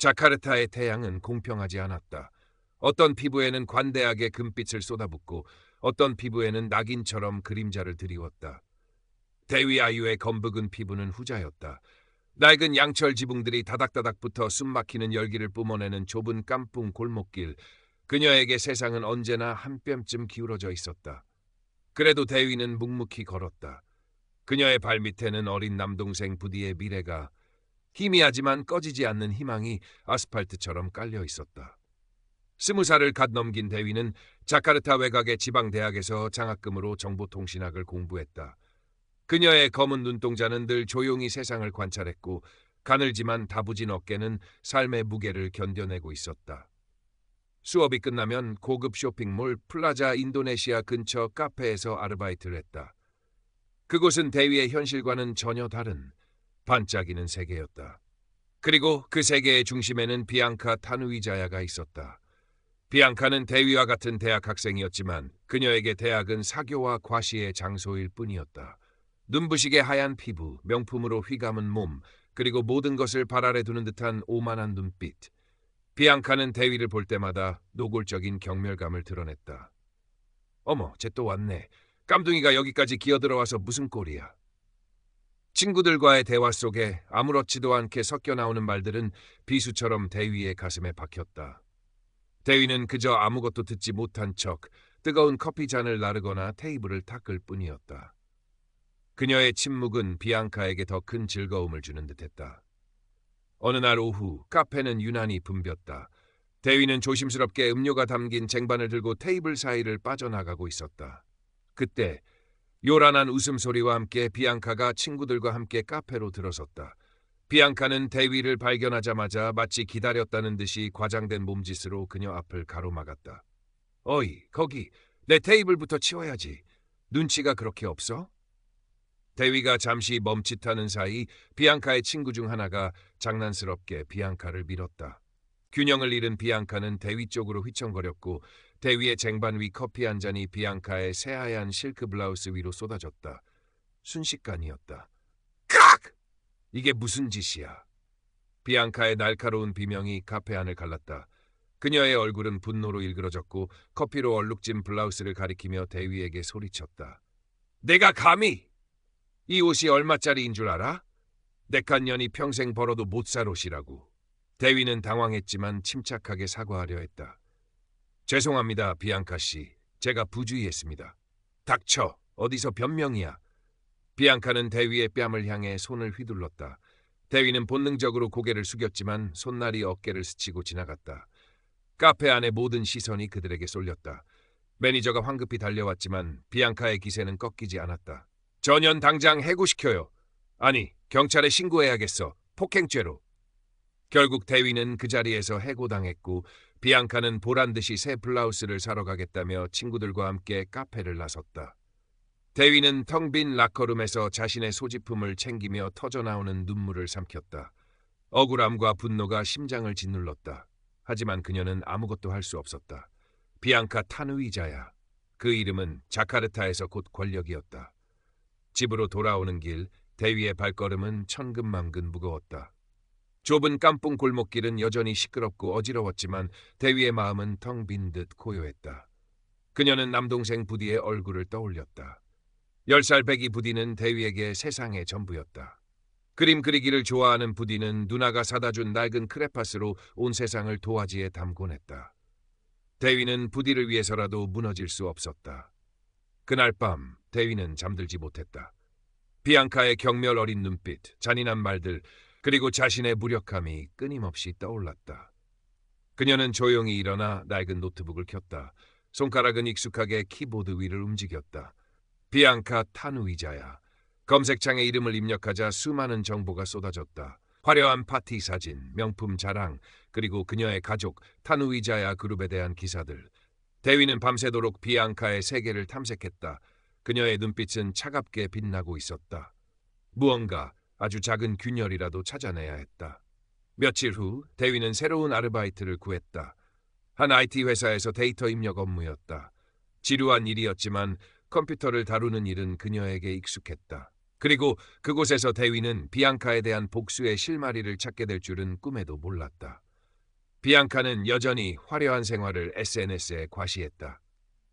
자카르타의 태양은 공평하지 않았다. 어떤 피부에는 관대하게 금빛을 쏟아붓고 어떤 피부에는 낙인처럼 그림자를 드리웠다. 대위 아유의 검붉은 피부는 후자였다. 낡은 양철 지붕들이 다닥다닥 붙어 숨막히는 열기를 뿜어내는 좁은 깜풍 골목길. 그녀에게 세상은 언제나 한 뼘쯤 기울어져 있었다. 그래도 대위는 묵묵히 걸었다. 그녀의 발밑에는 어린 남동생 부디의 미래가 희미하지만 꺼지지 않는 희망이 아스팔트처럼 깔려 있었다. 20살을 갓 넘긴 대위는 자카르타 외곽의 지방대학에서 장학금으로 정보통신학을 공부했다. 그녀의 검은 눈동자는 늘 조용히 세상을 관찰했고 가늘지만 다부진 어깨는 삶의 무게를 견뎌내고 있었다. 수업이 끝나면 고급 쇼핑몰 플라자 인도네시아 근처 카페에서 아르바이트를 했다. 그곳은 대위의 현실과는 전혀 다른 반짝이는 세계였다. 그리고 그 세계의 중심에는 비앙카 타누이자야가 있었다. 비앙카는 대위와 같은 대학 학생이었지만 그녀에게 대학은 사교와 과시의 장소일 뿐이었다. 눈부시게 하얀 피부, 명품으로 휘감은 몸, 그리고 모든 것을 발 아래 두는 듯한 오만한 눈빛. 비앙카는 대위를 볼 때마다 노골적인 경멸감을 드러냈다. 어머, 쟤 또 왔네. 깜둥이가 여기까지 기어들어와서 무슨 꼴이야. 친구들과의 대화 속에 아무렇지도 않게 섞여 나오는 말들은 비수처럼 대위의 가슴에 박혔다. 대위는 그저 아무것도 듣지 못한 척 뜨거운 커피 잔을 나르거나 테이블을 닦을 뿐이었다. 그녀의 침묵은 비앙카에게 더 큰 즐거움을 주는 듯했다. 어느 날 오후 카페는 유난히 붐볐다. 대위는 조심스럽게 음료가 담긴 쟁반을 들고 테이블 사이를 빠져나가고 있었다. 그때 요란한 웃음소리와 함께 비앙카가 친구들과 함께 카페로 들어섰다. 비앙카는 대위를 발견하자마자 마치 기다렸다는 듯이 과장된 몸짓으로 그녀 앞을 가로막았다. 어이, 거기 내 테이블부터 치워야지. 눈치가 그렇게 없어? 대위가 잠시 멈칫하는 사이 비앙카의 친구 중 하나가 장난스럽게 비앙카를 밀었다. 균형을 잃은 비앙카는 대위 쪽으로 휘청거렸고 대위의 쟁반 위 커피 한 잔이 비앙카의 새하얀 실크 블라우스 위로 쏟아졌다. 순식간이었다. 칵! 이게 무슨 짓이야? 비앙카의 날카로운 비명이 카페 안을 갈랐다. 그녀의 얼굴은 분노로 일그러졌고 커피로 얼룩진 블라우스를 가리키며 대위에게 소리쳤다. 내가 감히! 이 옷이 얼마짜리인 줄 알아? 내칸 년이 평생 벌어도 못 살 옷이라고. 대위는 당황했지만 침착하게 사과하려 했다. 죄송합니다, 비앙카 씨. 제가 부주의했습니다. 닥쳐. 어디서 변명이야. 비앙카는 대위의 뺨을 향해 손을 휘둘렀다. 대위는 본능적으로 고개를 숙였지만 손날이 어깨를 스치고 지나갔다. 카페 안의 모든 시선이 그들에게 쏠렸다. 매니저가 황급히 달려왔지만 비앙카의 기세는 꺾이지 않았다. 전현 당장 해고시켜요. 아니, 경찰에 신고해야겠어. 폭행죄로. 결국 대위는 그 자리에서 해고당했고 비앙카는 보란듯이 새 블라우스를 사러 가겠다며 친구들과 함께 카페를 나섰다. 대위는 텅 빈 라커룸에서 자신의 소지품을 챙기며 터져나오는 눈물을 삼켰다. 억울함과 분노가 심장을 짓눌렀다. 하지만 그녀는 아무것도 할 수 없었다. 비앙카 타누이자야. 그 이름은 자카르타에서 곧 권력이었다. 집으로 돌아오는 길, 대위의 발걸음은 천근만근 무거웠다. 좁은 깜풍 골목길은 여전히 시끄럽고 어지러웠지만 대위의 마음은 텅 빈 듯 고요했다. 그녀는 남동생 부디의 얼굴을 떠올렸다. 10살 배기 부디는 대위에게 세상의 전부였다. 그림 그리기를 좋아하는 부디는 누나가 사다준 낡은 크레파스로 온 세상을 도화지에 담곤 했다. 대위는 부디를 위해서라도 무너질 수 없었다. 그날 밤 대위는 잠들지 못했다. 비앙카의 경멸 어린 눈빛, 잔인한 말들, 그리고 자신의 무력함이 끊임없이 떠올랐다. 그녀는 조용히 일어나 낡은 노트북을 켰다. 손가락은 익숙하게 키보드 위를 움직였다. 비앙카 타누이자야. 검색창에 이름을 입력하자 수많은 정보가 쏟아졌다. 화려한 파티 사진, 명품 자랑, 그리고 그녀의 가족 타누이자야 그룹에 대한 기사들. 대위는 밤새도록 비앙카의 세계를 탐색했다. 그녀의 눈빛은 차갑게 빛나고 있었다. 무언가 아주 작은 균열이라도 찾아내야 했다. 며칠 후 대위는 새로운 아르바이트를 구했다. 한 IT 회사에서 데이터 입력 업무였다. 지루한 일이었지만 컴퓨터를 다루는 일은 그녀에게 익숙했다. 그리고 그곳에서 대위는 비앙카에 대한 복수의 실마리를 찾게 될 줄은 꿈에도 몰랐다. 비앙카는 여전히 화려한 생활을 SNS에 과시했다.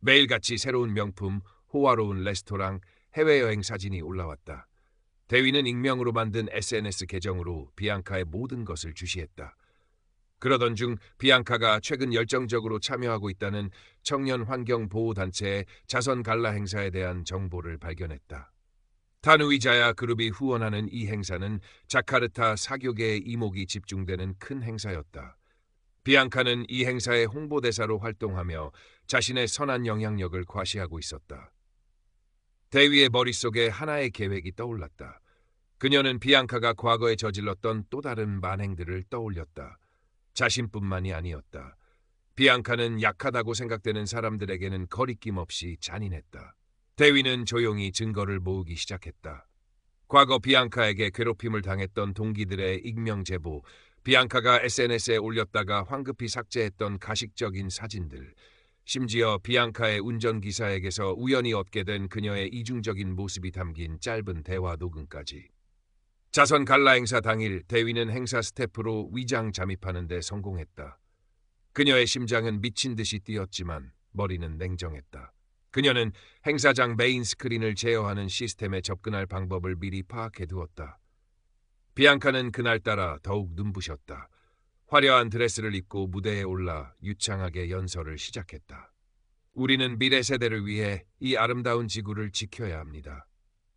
매일같이 새로운 명품, 호화로운 레스토랑, 해외여행 사진이 올라왔다. 대위는 익명으로 만든 SNS 계정으로 비앙카의 모든 것을 주시했다. 그러던 중 비앙카가 최근 열정적으로 참여하고 있다는 청년 환경 보호 단체의 자선 갈라 행사에 대한 정보를 발견했다. 타누이자야 그룹이 후원하는 이 행사는 자카르타 사교계의 이목이 집중되는 큰 행사였다. 비앙카는 이 행사의 홍보대사로 활동하며 자신의 선한 영향력을 과시하고 있었다. 대위의 머릿속에 하나의 계획이 떠올랐다. 그녀는 비앙카가 과거에 저질렀던 또 다른 만행들을 떠올렸다. 자신뿐만이 아니었다. 비앙카는 약하다고 생각되는 사람들에게는 거리낌 없이 잔인했다. 대위는 조용히 증거를 모으기 시작했다. 과거 비앙카에게 괴롭힘을 당했던 동기들의 익명 제보, 비앙카가 SNS에 올렸다가 황급히 삭제했던 가식적인 사진들, 심지어 비앙카의 운전기사에게서 우연히 얻게 된 그녀의 이중적인 모습이 담긴 짧은 대화 녹음까지. 자선 갈라 행사 당일 대위는 행사 스태프로 위장 잠입하는 데 성공했다. 그녀의 심장은 미친 듯이 뛰었지만 머리는 냉정했다. 그녀는 행사장 메인 스크린을 제어하는 시스템에 접근할 방법을 미리 파악해두었다. 비앙카는 그날따라 더욱 눈부셨다. 화려한 드레스를 입고 무대에 올라 유창하게 연설을 시작했다. 우리는 미래 세대를 위해 이 아름다운 지구를 지켜야 합니다.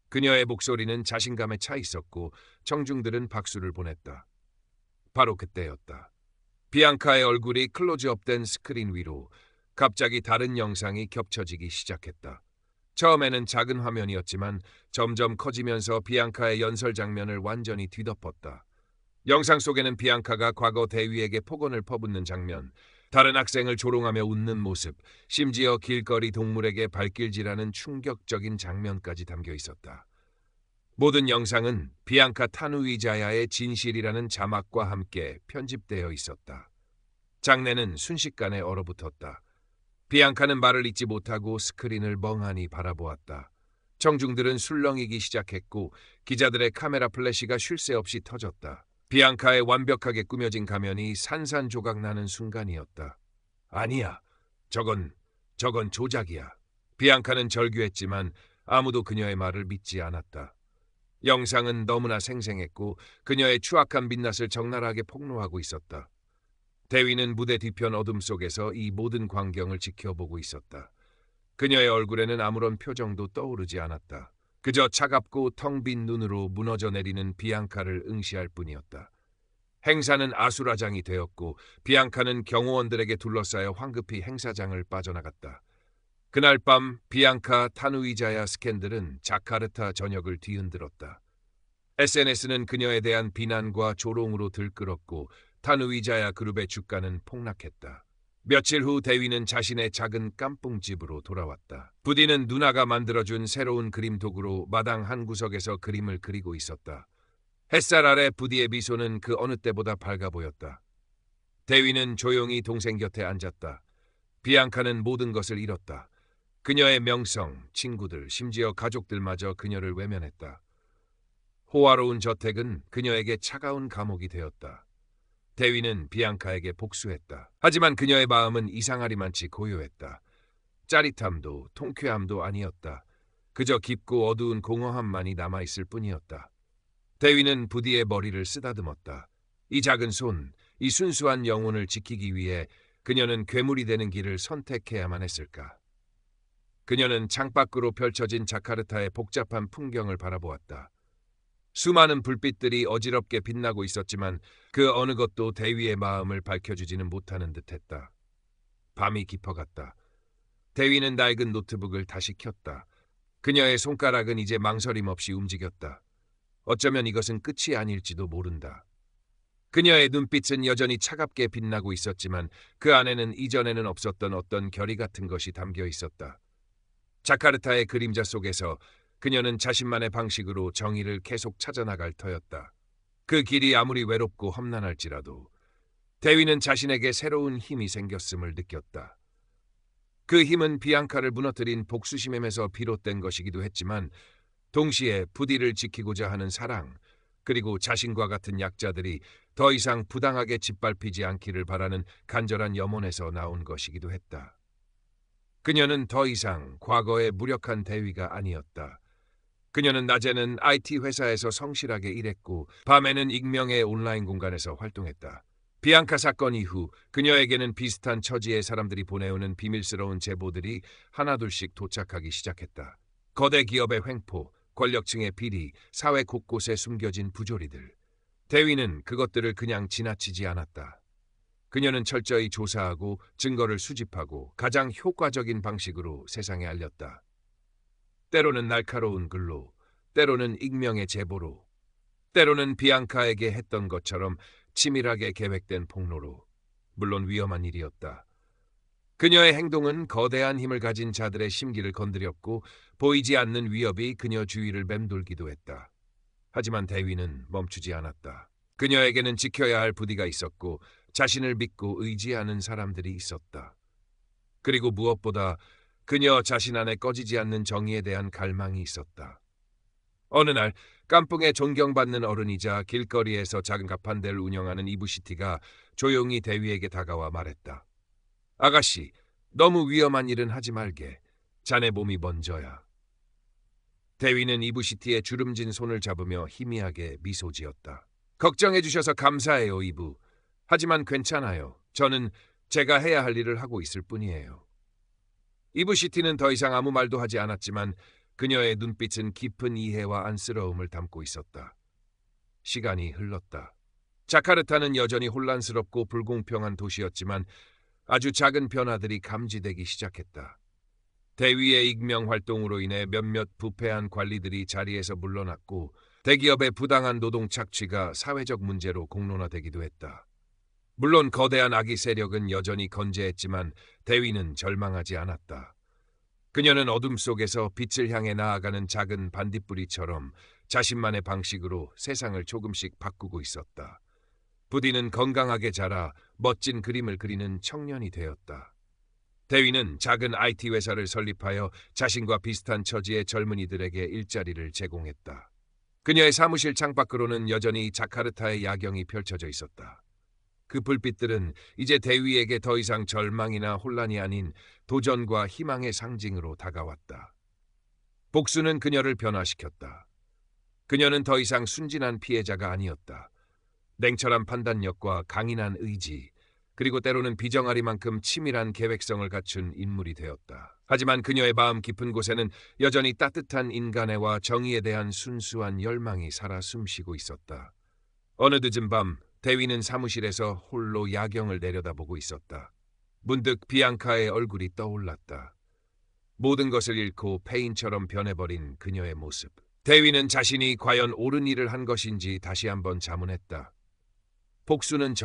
그녀의 목소리는 자신감에 차 있었고 청중들은 박수를 보냈다. 바로 그때였다. 비앙카의 얼굴이 클로즈업된 스크린 위로 갑자기 다른 영상이 겹쳐지기 시작했다. 처음에는 작은 화면이었지만 점점 커지면서 비앙카의 연설 장면을 완전히 뒤덮었다. 영상 속에는 비앙카가 과거 대위에게 폭언을 퍼붓는 장면, 다른 학생을 조롱하며 웃는 모습, 심지어 길거리 동물에게 발길질하는 충격적인 장면까지 담겨 있었다. 모든 영상은 비앙카 타누이자야의 진실이라는 자막과 함께 편집되어 있었다. 장내는 순식간에 얼어붙었다. 비앙카는 말을 잇지 못하고 스크린을 멍하니 바라보았다. 청중들은 술렁이기 시작했고 기자들의 카메라 플래시가 쉴 새 없이 터졌다. 비앙카의 완벽하게 꾸며진 가면이 산산조각 나는 순간이었다. 아니야, 저건 조작이야. 비앙카는 절규했지만 아무도 그녀의 말을 믿지 않았다. 영상은 너무나 생생했고 그녀의 추악한 민낯을 적나라하게 폭로하고 있었다. 대위는 무대 뒤편 어둠 속에서 이 모든 광경을 지켜보고 있었다. 그녀의 얼굴에는 아무런 표정도 떠오르지 않았다. 그저 차갑고 텅 빈 눈으로 무너져 내리는 비앙카를 응시할 뿐이었다. 행사는 아수라장이 되었고 비앙카는 경호원들에게 둘러싸여 황급히 행사장을 빠져나갔다. 그날 밤 비앙카 타누이자야 스캔들은 자카르타 전역을 뒤흔들었다. SNS는 그녀에 대한 비난과 조롱으로 들끓었고 타누이자야 그룹의 주가는 폭락했다. 며칠 후 대위는 자신의 작은 깜뽕집으로 돌아왔다. 부디는 누나가 만들어준 새로운 그림 도구로 마당 한 구석에서 그림을 그리고 있었다. 햇살 아래 부디의 미소는 그 어느 때보다 밝아 보였다. 대위는 조용히 동생 곁에 앉았다. 비앙카는 모든 것을 잃었다. 그녀의 명성, 친구들, 심지어 가족들마저 그녀를 외면했다. 호화로운 저택은 그녀에게 차가운 감옥이 되었다. 대위는 비앙카에게 복수했다. 하지만 그녀의 마음은 이상하리만치 고요했다. 짜릿함도 통쾌함도 아니었다. 그저 깊고 어두운 공허함만이 남아있을 뿐이었다. 대위는 부디의 머리를 쓰다듬었다. 이 작은 손, 이 순수한 영혼을 지키기 위해 그녀는 괴물이 되는 길을 선택해야만 했을까. 그녀는 창밖으로 펼쳐진 자카르타의 복잡한 풍경을 바라보았다. 수많은 불빛들이 어지럽게 빛나고 있었지만 그 어느 것도 대위의 마음을 밝혀주지는 못하는 듯했다. 밤이 깊어갔다. 대위는 낡은 노트북을 다시 켰다. 그녀의 손가락은 이제 망설임 없이 움직였다. 어쩌면 이것은 끝이 아닐지도 모른다. 그녀의 눈빛은 여전히 차갑게 빛나고 있었지만 그 안에는 이전에는 없었던 어떤 결의 같은 것이 담겨 있었다. 자카르타의 그림자 속에서 그녀는 자신만의 방식으로 정의를 계속 찾아나갈 터였다. 그 길이 아무리 외롭고 험난할지라도 대위는 자신에게 새로운 힘이 생겼음을 느꼈다. 그 힘은 비앙카를 무너뜨린 복수심에서 비롯된 것이기도 했지만 동시에 부디를 지키고자 하는 사랑, 그리고 자신과 같은 약자들이 더 이상 부당하게 짓밟히지 않기를 바라는 간절한 염원에서 나온 것이기도 했다. 그녀는 더 이상 과거의 무력한 대위가 아니었다. 그녀는 낮에는 IT 회사에서 성실하게 일했고 밤에는 익명의 온라인 공간에서 활동했다. 비앙카 사건 이후 그녀에게는 비슷한 처지의 사람들이 보내오는 비밀스러운 제보들이 하나둘씩 도착하기 시작했다. 거대 기업의 횡포, 권력층의 비리, 사회 곳곳에 숨겨진 부조리들. 대위는 그것들을 그냥 지나치지 않았다. 그녀는 철저히 조사하고 증거를 수집하고 가장 효과적인 방식으로 세상에 알렸다. 때로는 날카로운 글로, 때로는 익명의 제보로, 때로는 비앙카에게 했던 것처럼 치밀하게 계획된 폭로로. 물론 위험한 일이었다. 그녀의 행동은 거대한 힘을 가진 자들의 심기를 건드렸고 보이지 않는 위협이 그녀 주위를 맴돌기도 했다. 하지만 대위는 멈추지 않았다. 그녀에게는 지켜야 할 부디가 있었고 자신을 믿고 의지하는 사람들이 있었다. 그리고 무엇보다 그녀 자신 안에 꺼지지 않는 정의에 대한 갈망이 있었다. 어느 날 깐풍에 존경받는 어른이자 길거리에서 작은 가판대를 운영하는 이브시티가 조용히 대위에게 다가와 말했다. 아가씨, 너무 위험한 일은 하지 말게. 자네 몸이 먼저야. 대위는 이브시티의 주름진 손을 잡으며 희미하게 미소 지었다. 걱정해 주셔서 감사해요, 이브. 하지만 괜찮아요. 저는 제가 해야 할 일을 하고 있을 뿐이에요. 이브시티는 더 이상 아무 말도 하지 않았지만 그녀의 눈빛은 깊은 이해와 안쓰러움을 담고 있었다. 시간이 흘렀다. 자카르타는 여전히 혼란스럽고 불공평한 도시였지만 아주 작은 변화들이 감지되기 시작했다. 대위의 익명 활동으로 인해 몇몇 부패한 관리들이 자리에서 물러났고 대기업의 부당한 노동 착취가 사회적 문제로 공론화되기도 했다. 물론 거대한 악의 세력은 여전히 건재했지만 대위는 절망하지 않았다. 그녀는 어둠 속에서 빛을 향해 나아가는 작은 반딧불이처럼 자신만의 방식으로 세상을 조금씩 바꾸고 있었다. 부디는 건강하게 자라 멋진 그림을 그리는 청년이 되었다. 대위는 작은 IT 회사를 설립하여 자신과 비슷한 처지의 젊은이들에게 일자리를 제공했다. 그녀의 사무실 창밖으로는 여전히 자카르타의 야경이 펼쳐져 있었다. 그 불빛들은 이제 대위에게 더 이상 절망이나 혼란이 아닌 도전과 희망의 상징으로 다가왔다. 복수는 그녀를 변화시켰다. 그녀는 더 이상 순진한 피해자가 아니었다. 냉철한 판단력과 강인한 의지, 그리고 때로는 비정아리만큼 치밀한 계획성을 갖춘 인물이 되었다. 하지만 그녀의 마음 깊은 곳에는 여전히 따뜻한 인간애와 정의에 대한 순수한 열망이 살아 숨쉬고 있었다. 어느 늦은 밤 대위는 사무실에서 홀로 야경을 내려다보고 있었다. 문득 비앙카의 얼굴이 떠올랐다. 모든 것을 잃고 폐인처럼 변해버린 그녀의 모습. 대위는 자신이 과연 옳은 일을 한 것인지 다시 한번 자문했다. 복수는